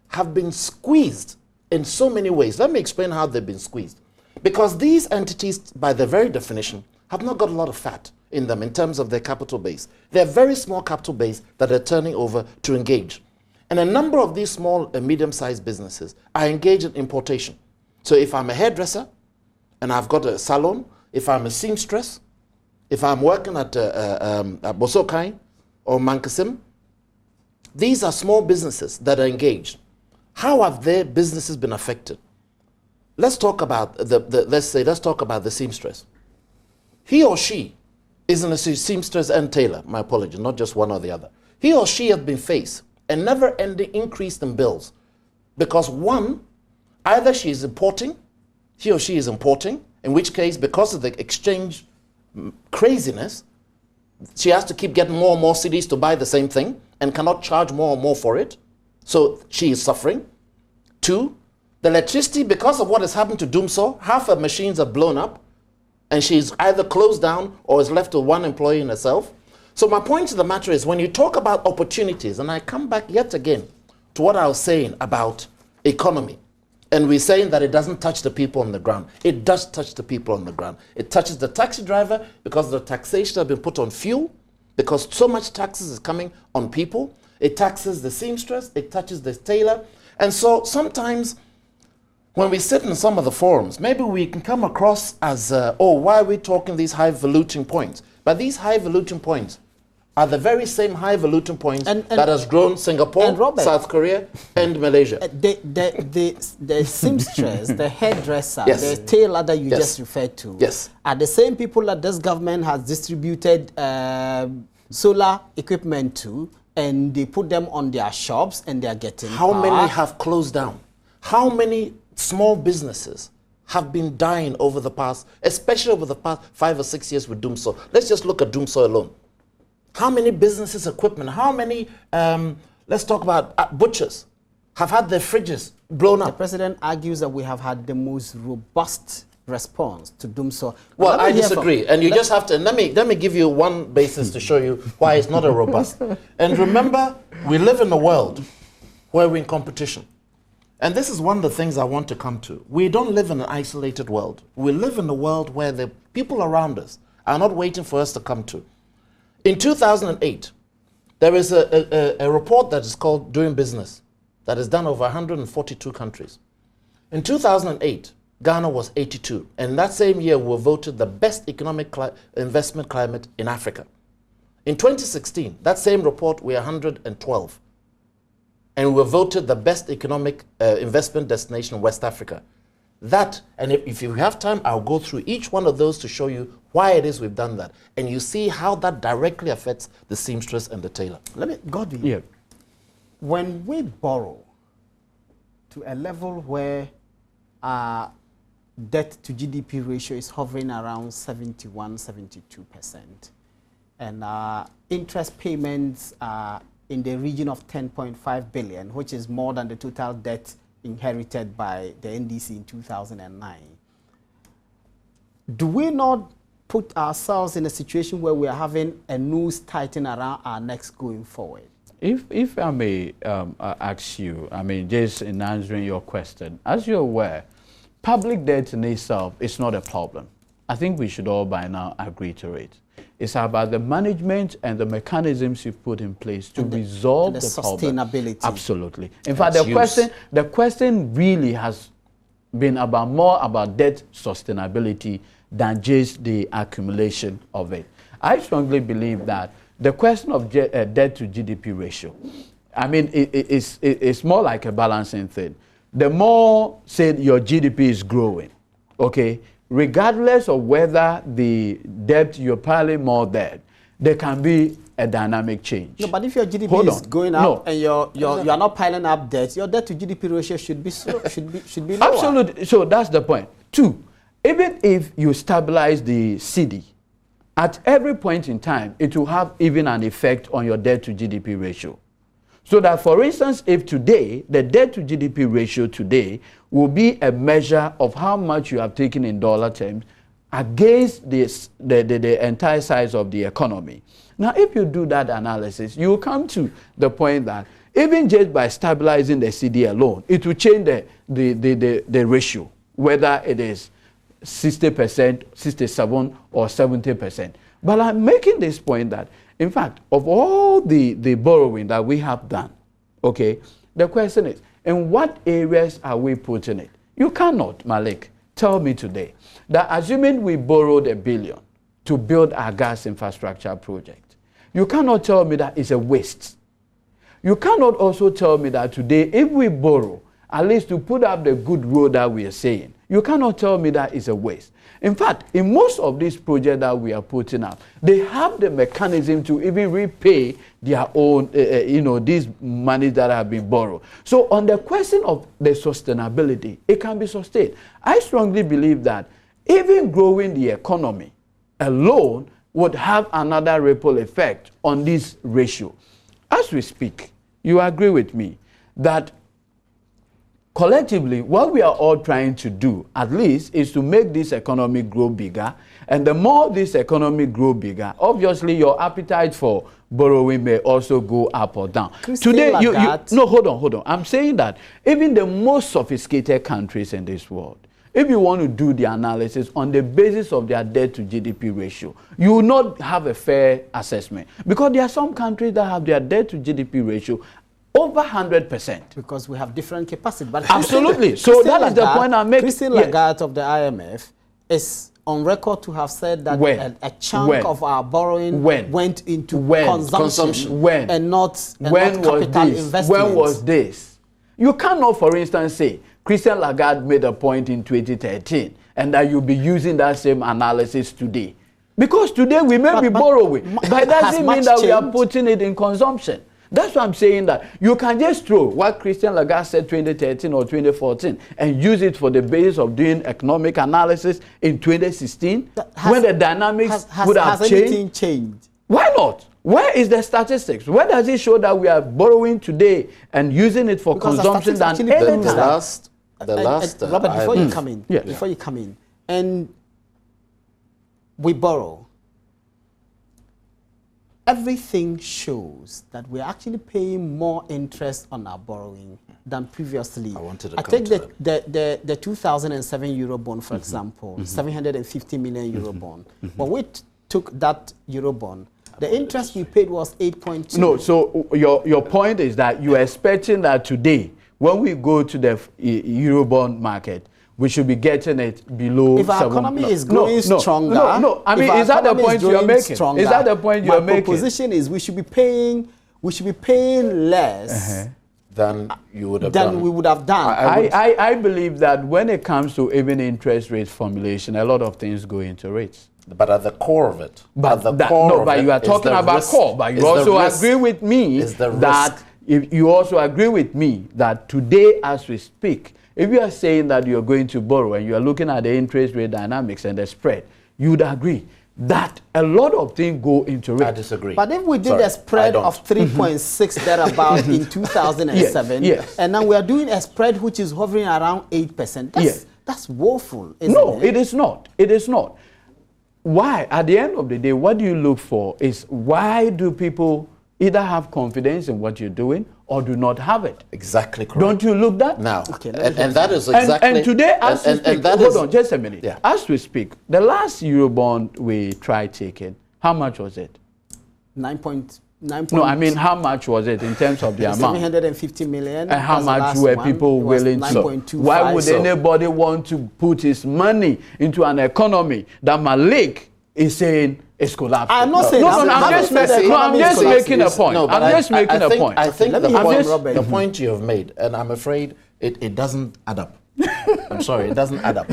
have been squeezed in so many ways. Let me explain how they've been squeezed. Because these entities, by their very definition, have not got a lot of fat in them in terms of their capital base. They're very small capital base that are turning over to engage. And a number of these small and medium-sized businesses are engaged in importation. So if I'm a hairdresser and I've got a salon, if I'm a seamstress, if I'm working at Bosokai or Mankasim, these are small businesses that are engaged. How have their businesses been affected? Let's talk about let's talk about the seamstress. He or she isn't a seamstress and tailor, my apologies, not just one or the other. He or she has been faced a never-ending increase in bills because one, either he or she is importing, in which case, because of the exchange craziness, she has to keep getting more and more cities to buy the same thing and cannot charge more and more for it. So she is suffering. 2, the electricity, because of what has happened to Dumso, half her machines are blown up and she's either closed down or is left with one employee in herself. So my point to the matter is when you talk about opportunities, and I come back yet again to what I was saying about economy, and we're saying that it doesn't touch the people on the ground. It does touch the people on the ground. It touches the taxi driver because the taxation has been put on fuel, because so much taxes is coming on people. It taxes the seamstress, it touches the tailor. And so sometimes when we sit in some of the forums, maybe we can come across as, why are we talking these highfalutin points? But these highfalutin points are the very same highfalutin points that has grown Singapore, Robert, South Korea, and Malaysia. The seamstress, the hairdresser, the tailor that you just referred to, are the same people that this government has distributed solar equipment to, and they put them on their shops and they are getting How many have closed down? How many small businesses have been dying over the past, especially over the past 5 or 6 years with Dumso? Let's just look at Dumso alone. How many businesses, equipment, how many, let's talk about butchers, have had their fridges blown up? The president argues that we have had the most robust response to doom so. Well, I disagree, and you just have to, let me give you one basis to show you why it's not a robust. And remember, we live in a world where we're in competition. And this is one of the things I want to come to. We don't live in an isolated world. We live in a world where the people around us are not waiting for us to come to. In 2008, there is a report that is called Doing Business that is done over 142 countries. In 2008, Ghana was 82, and that same year we were voted the best economic investment climate in Africa. In 2016, that same report, we were 112, and we were voted the best economic investment destination in West Africa. That, and if you have time, I'll go through each one of those to show you why it is we've done that, and you see how that directly affects the seamstress and the tailor. Godwin, yeah. When we borrow to a level where our debt to GDP ratio is hovering around 71, 72%, and interest payments are in the region of 10.5 billion, which is more than the total debt inherited by the NDC in 2009. Do we not put ourselves in a situation where we are having a noose tightened around our necks going forward? If I may ask you, I mean, just in answering your question, as you're aware, public debt in itself is not a problem. I think we should all by now agree to it. It's about the management and the mechanisms you put in place to resolve the sustainability. Problem. Absolutely. In fact, the question really has been more about debt sustainability than just the accumulation of it. I strongly believe that the question of debt to GDP ratio, I mean, it's more like a balancing thing. The more, say, your GDP is growing, okay, regardless of whether the debt, you're piling more debt, there can be a dynamic change. No, but if your GDP is going up and you're not piling up debt, your debt to GDP ratio should be lower. Absolutely. So that's the point. Two, even if you stabilize the CD, at every point in time, it will have even an effect on your debt to GDP ratio. So that, for instance, if today, the debt to GDP ratio today will be a measure of how much you have taken in dollar terms against the entire size of the economy. Now, if you do that analysis, you will come to the point that even just by stabilizing the CD alone, it will change the ratio, whether it is 60%, 67%, or 70%. But I'm making this point that, in fact, of all the borrowing that we have done, okay, the question is, in what areas are we putting it? You cannot, Malik, tell me today that assuming we borrowed $1 billion to build our gas infrastructure project, you cannot tell me that it's a waste. You cannot also tell me that today, if we borrow, at least to put up the good road that we are saying, you cannot tell me that it's a waste. In fact, in most of these projects that we are putting up, they have the mechanism to even repay their own, these money that have been borrowed. So on the question of the sustainability, it can be sustained. I strongly believe that even growing the economy alone would have another ripple effect on this ratio. As we speak, you agree with me that collectively, what we are all trying to do, at least, is to make this economy grow bigger. And the more this economy grow bigger, obviously your appetite for borrowing may also go up or down. Today, no, hold on. I'm saying that even the most sophisticated countries in this world, if you want to do the analysis on the basis of their debt to GDP ratio, you will not have a fair assessment. Because there are some countries that have their debt to GDP ratio over 100%. Because we have different capacity. But absolutely. So that is the point I'm making. Christine Lagarde of the IMF is on record to have said that a chunk of our borrowing went into consumption and not capital investment. When was this? You cannot, for instance, say Christine Lagarde made a point in 2013 and that you'll be using that same analysis today. Because today we may be borrowing, but it doesn't mean that we are putting it in consumption. That's why I'm saying that you can just throw what Christine Lagarde said 2013 or 2014 and use it for the basis of doing economic analysis in 2016 when the dynamics would have changed. Has anything changed? Why not? Where is the statistics? Where does it show that we are borrowing today and using it for Because consumption than actually any proves time? The last. Robert, before you come in, Yes. before you come in, and we borrow. Everything shows that we're actually paying more interest on our borrowing than previously. I wanted to come take to the 2007 Euro bond, for example, 750 million Euro bond. When we took that Euro bond, the interest we paid was 8.2. No, so your point is that you are expecting that today, when we go to the Eurobond market, we should be getting it below. If our economy is growing stronger, I mean, is that the point you are making? Is that the point you are making? My proposition is we should be paying less than you would have done. we would have done. I believe that when it comes to even interest rate formulation, a lot of things go into rates. But at the core of it, But you are talking about core. But you also agree with me that you also agree with me that today, as we speak, if you are saying that you are going to borrow and you are looking at the interest rate dynamics and the spread, you would agree that a lot of things go into rates. I disagree. But if we did a spread of 3.6 thereabout in 2007, yes. and now we are doing a spread which is hovering around 8%, that's woeful, isn't No, it? it is not. It is not. Why? At the end of the day, what do you look for is why do people either have confidence in what you're doing or do not have it? Exactly correct. Don't you look that? Now, Okay, and that is exactly... And today, as we speak, hold on, just a minute. Yeah. As we speak, the last Eurobond we tried taking, how much was it? 9.9. No, I mean, how much was it in terms of the amount? 750 million. And how much were people willing to? Why would anybody want to put his money into an economy that Malik is saying is collapsing? I'm not saying I'm just making a point. I'm just making a point. I think the point you have made, and I'm afraid it doesn't add up. I'm sorry, it doesn't add up.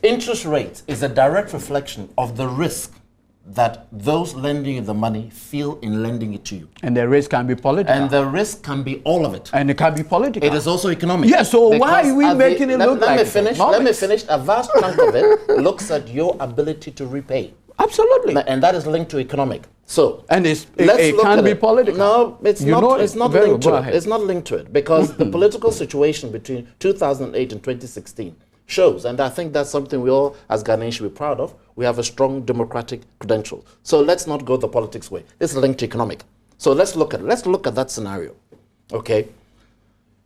Interest rates is a direct reflection of the risk that those lending you the money feel in lending it to you. And the risk can be political. And the risk can be all of it. And it can be political. It is also economic. Yes, so why are we making it look like Let me finish. A vast chunk of it looks at your ability to repay. Absolutely. And that is linked to economic. So, and it can be political. No, it's not. It's not linked to it. It's not linked to it because the political situation between 2008 and 2016 shows, and I think that's something we all, as Ghanaians, should be proud of. We have a strong democratic credential. So let's not go the politics way. It's linked to economic. So let's look at that scenario. Okay,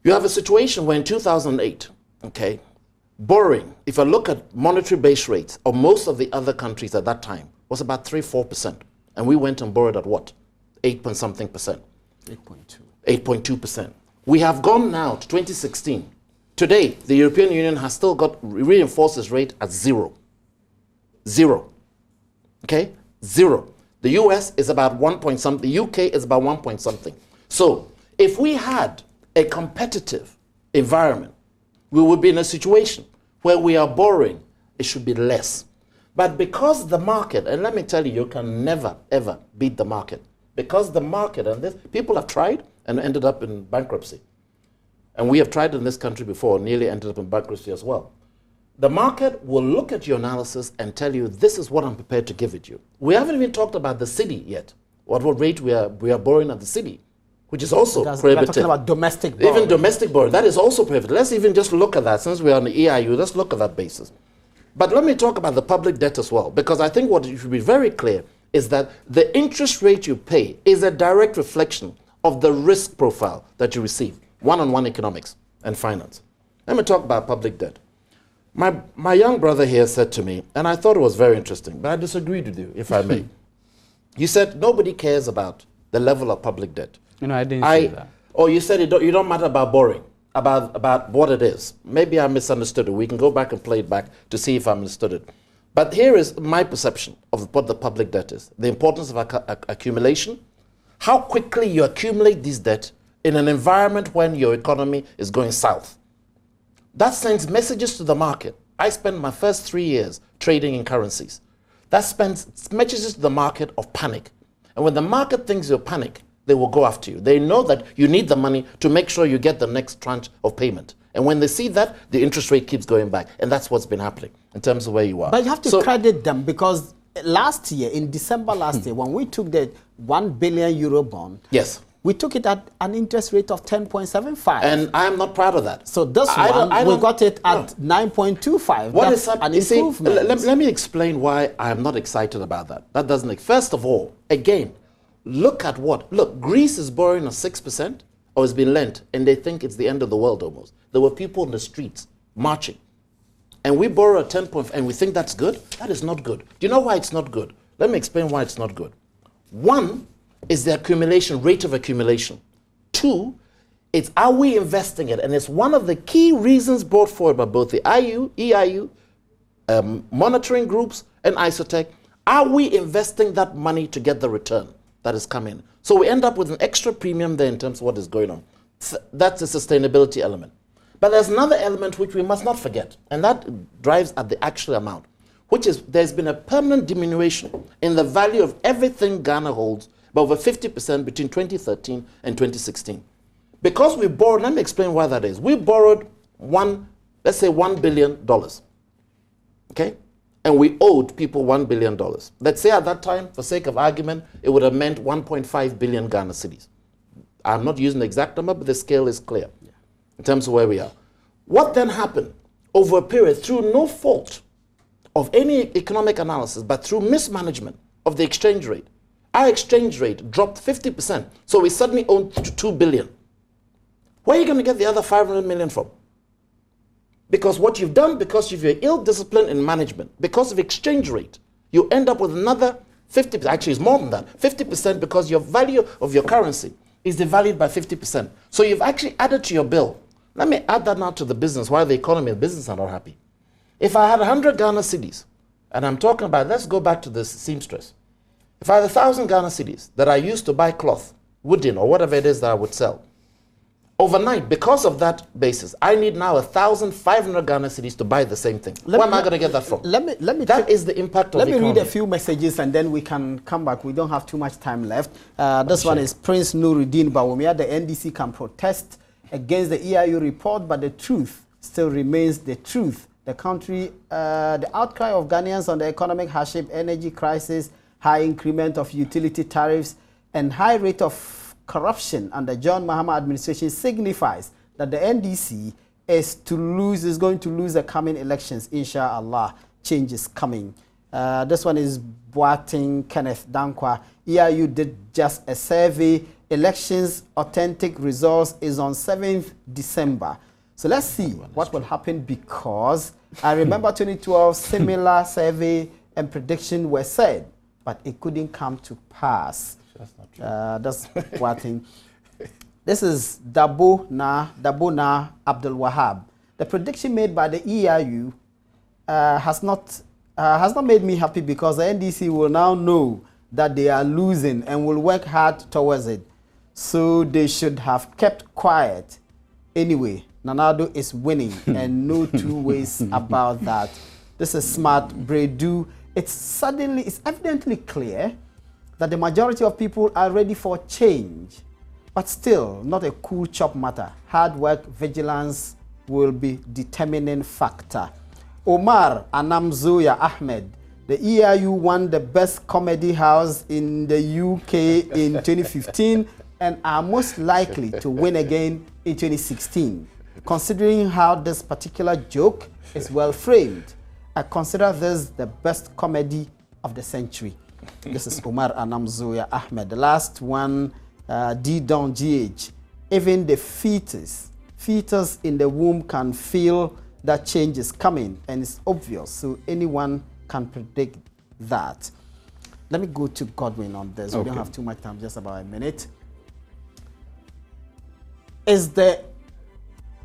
you have a situation where in 2008, okay, borrowing, if I look at monetary base rates of most of the other countries at that time, was about 3-4%. And we went and borrowed at what? 8-point-something percent. 8.2. 8.2%. We have gone now to 2016. Today, the European Union has still got reinforced its rate at 0. 0. Okay? 0. The US is about 1-point-something. The UK is about 1-point-something. So, if we had a competitive environment, we would be in a situation where we are borrowing, it should be less. But because the market, and let me tell you, you can never, ever beat the market. Because the market, and this, people have tried and ended up in bankruptcy. And we have tried in this country before, nearly ended up in bankruptcy as well. The market will look at your analysis and tell you, this is what I'm prepared to give it you. We haven't even talked about the city yet. What rate we are borrowing at the city, which is also prohibitive. We're talking about domestic borrowing. Even domestic borrowing, that is also prohibitive. Let's even just look at that. Since we are on the EIU, let's look at that basis. But let me talk about the public debt as well, because I think what should be very clear is that the interest rate you pay is a direct reflection of the risk profile that you receive. One-on-one economics and finance. Let me talk about public debt. My young brother here said to me, and I thought it was very interesting, but I disagreed with you, if I may. You said nobody cares about the level of public debt. You know, I didn't say that. Oh, you said you don't matter about borrowing, about what it is. Maybe I misunderstood it. We can go back and play it back to see if I understood it. But here is my perception of what the public debt is. The importance of accumulation, how quickly you accumulate this debt in an environment when your economy is going south. That sends messages to the market. I spent my first 3 years trading in currencies. That sends messages to the market of panic. And when the market thinks you're panic, they will go after you. They know that you need the money to make sure you get the next tranche of payment. And when they see that, the interest rate keeps going back. And that's what's been happening in terms of where you are. But you have to credit them because last year, in December last year, when we took the 1 billion euro bond, yes, we took it at an interest rate of 10.75. And I am not proud of that. So this we got it at 9.25. What That's is up? an You see, improvement. let me explain why I am not excited about that. That doesn't. First of all, again, look at what? Look, Greece is borrowing at 6%, or has been lent, and they think it's the end of the world almost. There were people in the streets marching. And we borrow at 10 point, and we think that's good? That is not good. Do you know why it's not good? Let me explain why it's not good. One is the accumulation, rate of accumulation. Two, it's are we investing it? And it's one of the key reasons brought forward by both the EIU, monitoring groups, and ISOTEC. Are we investing that money to get the return that is coming? So we end up with an extra premium there in terms of what is going on. That's the sustainability element. But there's another element which we must not forget, and that drives at the actual amount, which is there's been a permanent diminution in the value of everything Ghana holds by over 50% between 2013 and 2016. Because we borrowed, let me explain why that is. We borrowed let's say $1 billion, okay? And we owed people $1 billion. Let's say at that time, for sake of argument, it would have meant 1.5 billion Ghana cedis. I'm not using the exact number, but the scale is clear in terms of where we are. What then happened over a period through no fault of any economic analysis, but through mismanagement of the exchange rate? Our exchange rate dropped 50%, so we suddenly owned 2 billion. Where are you going to get the other 500 million from? Because what you've done, because of your ill discipline in management, because of exchange rate, you end up with another 50%, actually it's more than that, 50% because your value of your currency is devalued by 50%. So you've actually added to your bill. Let me add that now to the business, why the economy and business are not happy. If I had 100 Ghana cedis, and I'm talking about, let's go back to the seamstress. If I had 1,000 Ghana cedis that I used to buy cloth, wooden, or whatever it is that I would sell, overnight, because of that basis, I need now 1,500 Ghana cedis to buy the same thing. Where am I going to get that from? That is the impact of economy. Let me read a few messages and then we can come back. We don't have too much time left. This one is Prince Nuruddin Bawumia. The NDC can protest against the EIU report, but the truth still remains the truth. The country, the outcry of Ghanaians on the economic hardship, energy crisis, high increment of utility tariffs, and high rate of corruption under John Mahama administration signifies that the NDC is going to lose the coming elections. Inshallah, change is coming. This one is Boating Kenneth Dankwa. EIU did just a survey. Elections authentic results is on 7th December. So let's see what will happen, because I remember 2012 similar survey and prediction were said, but it couldn't come to pass. That's not true. That's one thing. This is Dabona Abdul Wahab. The prediction made by the EIU has not made me happy, because the NDC will now know that they are losing and will work hard towards it. So they should have kept quiet. Anyway, Nanado is winning and no two ways about that. This is Smart Bredu. It's evidently clear that the majority of people are ready for change, but still not a cool chop matter. Hard work, vigilance will be determining factor. Omar Anamzoya Ahmed. The EIU won the best comedy house in the UK in 2015 and are most likely to win again in 2016. Considering how this particular joke is well framed, I consider this the best comedy of the century. This is Omar Anamzoya Ahmed. The last one, D-Don GH. Even the fetus in the womb can feel that change is coming, and it's obvious, so anyone can predict that. Let me go to Godwin on this. Okay. We don't have too much time, just about a minute. Is the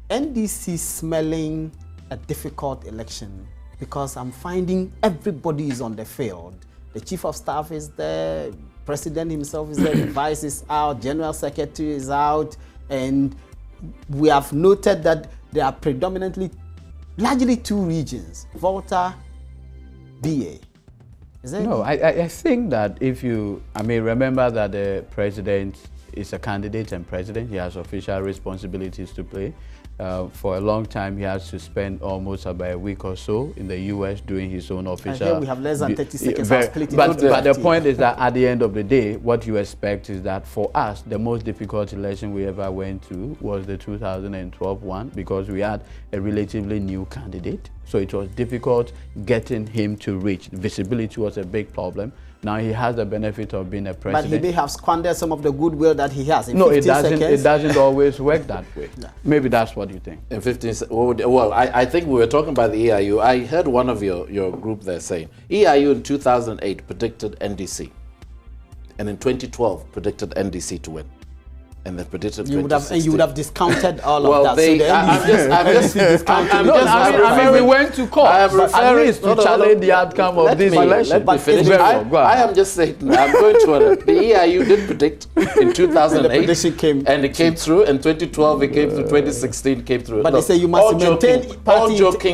NDC smelling a difficult election? Because I'm finding everybody is on the field. The chief of staff is there, president himself is there, the vice is out, general secretary is out, and we have noted that there are largely two regions, Volta, BA. Is that no? I think that if you, remember that the president is a candidate and president. He has official responsibilities to play. For a long time, he has to spend almost about a week or so in the U.S. doing his own official. Here we have less than 30 seconds. But the point is that at the end of the day, what you expect is that for us, the most difficult election we ever went to was the 2012 one, because we had a relatively new candidate. So it was difficult getting him to reach. Visibility was a big problem. Now he has the benefit of being a president. But he may have squandered some of the goodwill that he has in no, 15 seconds. It doesn't always work that way. No. Maybe that's what you think. In 15 seconds. Well, I think we were talking about the EIU. I heard one of your group there saying, EIU in 2008 predicted NDC. And in 2012 predicted NDC to win. And they predicted you would have discounted all well, of that. I mean, we went to court. At least to challenge the outcome of this election. Let me finish. I am just saying, I'm going to the EIU did predict in 2008, and it came through. In 2012, it came through. 2016 came through. But they say you must maintain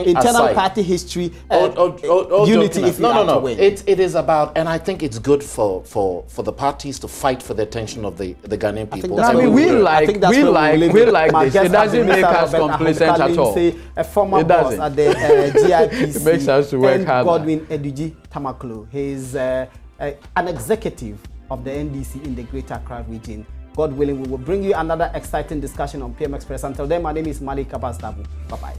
internal party history, unity. If you want to win. It is about, and I think it's good for the parties to fight for the attention of the Ghanaian people. I mean, we like this. It doesn't make us complacent at all. A former boss at the GIPC. It makes us to work harder. Godwin Eduji Tamaklo. He is an executive of the NDC in the Greater Accra region. God willing, we will bring you another exciting discussion on PM Express. Until then, my name is Malik Kabasdabu. Bye-bye.